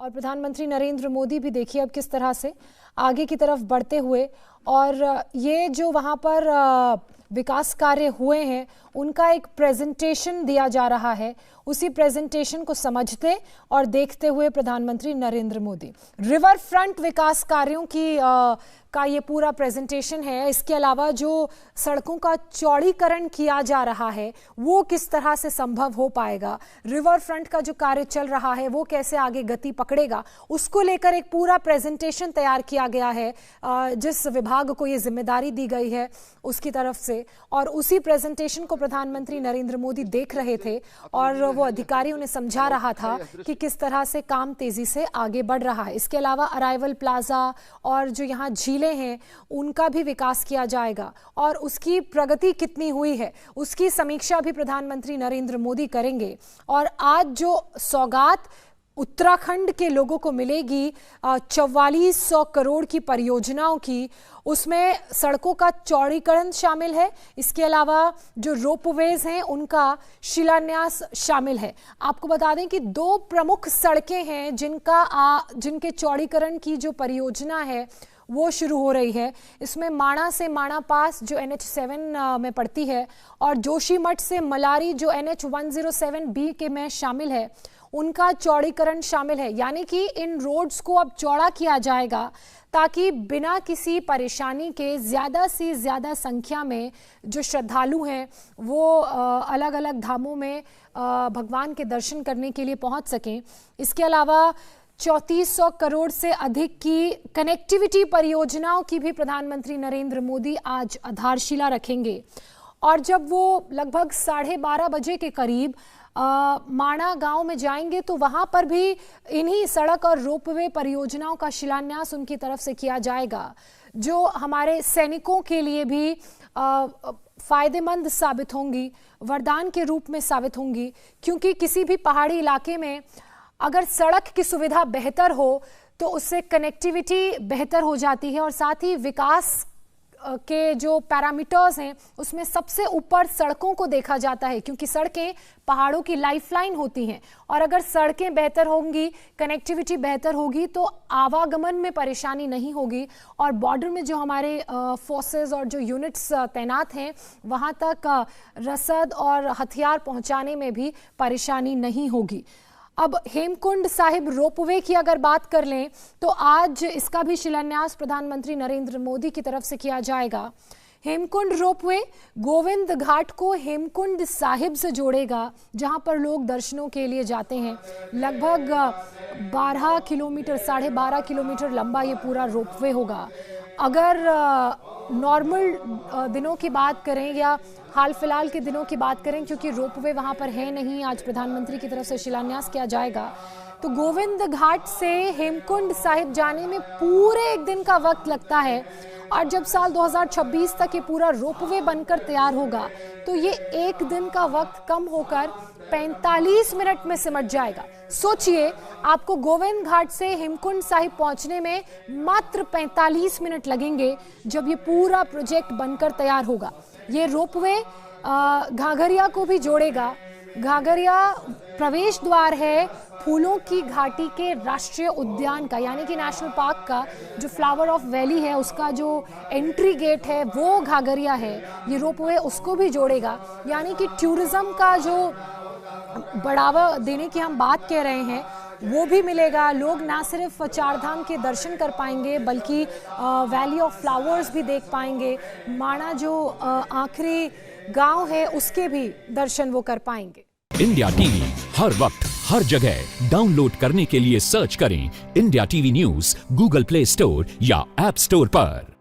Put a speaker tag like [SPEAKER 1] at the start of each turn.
[SPEAKER 1] और प्रधानमंत्री नरेंद्र मोदी भी देखिए अब किस तरह से आगे की तरफ बढ़ते हुए, और ये जो वहाँ पर विकास कार्य हुए हैं उनका एक प्रेजेंटेशन दिया जा रहा है। उसी प्रेजेंटेशन को समझते और देखते हुए प्रधानमंत्री नरेंद्र मोदी रिवर फ्रंट विकास कार्यों की का ये पूरा प्रेजेंटेशन है। इसके अलावा जो सड़कों का चौड़ीकरण किया जा रहा है वो किस तरह से संभव हो पाएगा, रिवर फ्रंट का जो कार्य चल रहा है वो कैसे आगे गति पकड़ेगा, उसको लेकर एक पूरा प्रेजेंटेशन तैयार किया गया है जिस विभाग को ये जिम्मेदारी दी गई है उसकी तरफ से। और उसी प्रेजेंटेशन को प्रधानमंत्री नरेंद्र मोदी देख रहे थे और वो अधिकारियों ने समझा रहा था कि किस तरह से काम तेजी से आगे बढ़ रहा है। इसके अलावा अराइवल प्लाजा और जो यहाँ झीलें हैं उनका भी विकास किया जाएगा और उसकी प्रगति कितनी हुई है उसकी समीक्षा भी प्रधानमंत्री नरेंद्र मोदी करेंगे। और आज जो सौगात उत्तराखंड के लोगों को मिलेगी 4400 करोड़ की परियोजनाओं की, उसमें सड़कों का चौड़ीकरण शामिल है। इसके अलावा जो रोपवेज हैं उनका शिलान्यास शामिल है। आपको बता दें कि दो प्रमुख सड़कें हैं जिनके चौड़ीकरण की जो परियोजना है वो शुरू हो रही है। इसमें माणा से माणा पास जो NH7 में पड़ती है और जोशीमठ से मलारी जो NH107B के में शामिल है उनका चौड़ीकरण शामिल है। यानी कि इन रोड्स को अब चौड़ा किया जाएगा ताकि बिना किसी परेशानी के ज़्यादा से ज़्यादा संख्या में जो श्रद्धालु हैं वो अलग अलग धामों में भगवान के दर्शन करने के लिए पहुंच सकें। इसके अलावा 3400 करोड़ से अधिक की कनेक्टिविटी परियोजनाओं की भी प्रधानमंत्री नरेंद्र मोदी आज आधारशिला रखेंगे। और जब वो लगभग 12:30 बजे के करीब माणा गांव में जाएंगे तो वहां पर भी इन्हीं सड़क और रोपवे परियोजनाओं का शिलान्यास उनकी तरफ से किया जाएगा जो हमारे सैनिकों के लिए भी फायदेमंद साबित होंगी, वरदान के रूप में साबित होंगी। क्योंकि किसी भी पहाड़ी इलाके में अगर सड़क की सुविधा बेहतर हो तो उससे कनेक्टिविटी बेहतर हो जाती है और साथ ही विकास के जो पैरामीटर्स हैं उसमें सबसे ऊपर सड़कों को देखा जाता है क्योंकि सड़कें पहाड़ों की लाइफलाइन होती हैं। और अगर सड़कें बेहतर होंगी, कनेक्टिविटी बेहतर होगी तो आवागमन में परेशानी नहीं होगी और बॉर्डर में जो हमारे फोर्सेस और जो यूनिट्स तैनात हैं वहां तक रसद और हथियार पहुंचाने में भी परेशानी नहीं होगी। अब हेमकुंड साहिब रोपवे की अगर बात कर लें तो आज इसका भी शिलान्यास प्रधानमंत्री नरेंद्र मोदी की तरफ से किया जाएगा। हेमकुंड रोपवे गोविंद घाट को हेमकुंड साहिब से जोड़ेगा जहां पर लोग दर्शनों के लिए जाते हैं। लगभग 12 किलोमीटर 12.5 किलोमीटर लंबा ये पूरा रोपवे होगा। अगर नॉर्मल दिनों की बात करें या हाल फिलहाल के दिनों की बात करें, क्योंकि रोपवे वहां पर है नहीं, आज प्रधानमंत्री की तरफ से शिलान्यास किया जाएगा, तो गोविंद घाट से हेमकुंड साहिब जाने में पूरे एक दिन का वक्त लगता है। और जब साल 2026 तक ये पूरा रोपवे बनकर तैयार होगा तो ये एक दिन का वक्त कम होकर 45 मिनट में सिमट जाएगा। सोचिए, आपको गोविंद घाट से हेमकुंड साहिब पहुंचने में मात्र 45 मिनट लगेंगे जब ये पूरा प्रोजेक्ट बनकर तैयार होगा। ये रोपवे घाघरिया को भी जोड़ेगा। घाघरिया प्रवेश द्वार है फूलों की घाटी के राष्ट्रीय उद्यान का, यानी कि नेशनल पार्क का जो फ्लावर ऑफ वैली है उसका जो एंट्री गेट है वो घाघरिया है। ये रोपवे उसको भी जोड़ेगा। यानी कि टूरिज्म का जो बढ़ावा देने की हम बात कह रहे हैं वो भी मिलेगा। लोग ना सिर्फ चार धाम के दर्शन कर पाएंगे बल्कि वैली ऑफ फ्लावर्स भी देख पाएंगे। माणा जो आखिरी गांव है उसके भी दर्शन वो कर पाएंगे।
[SPEAKER 2] इंडिया टीवी हर वक्त हर जगह डाउनलोड करने के लिए सर्च करें India TV news Google play store या ऐप स्टोर पर।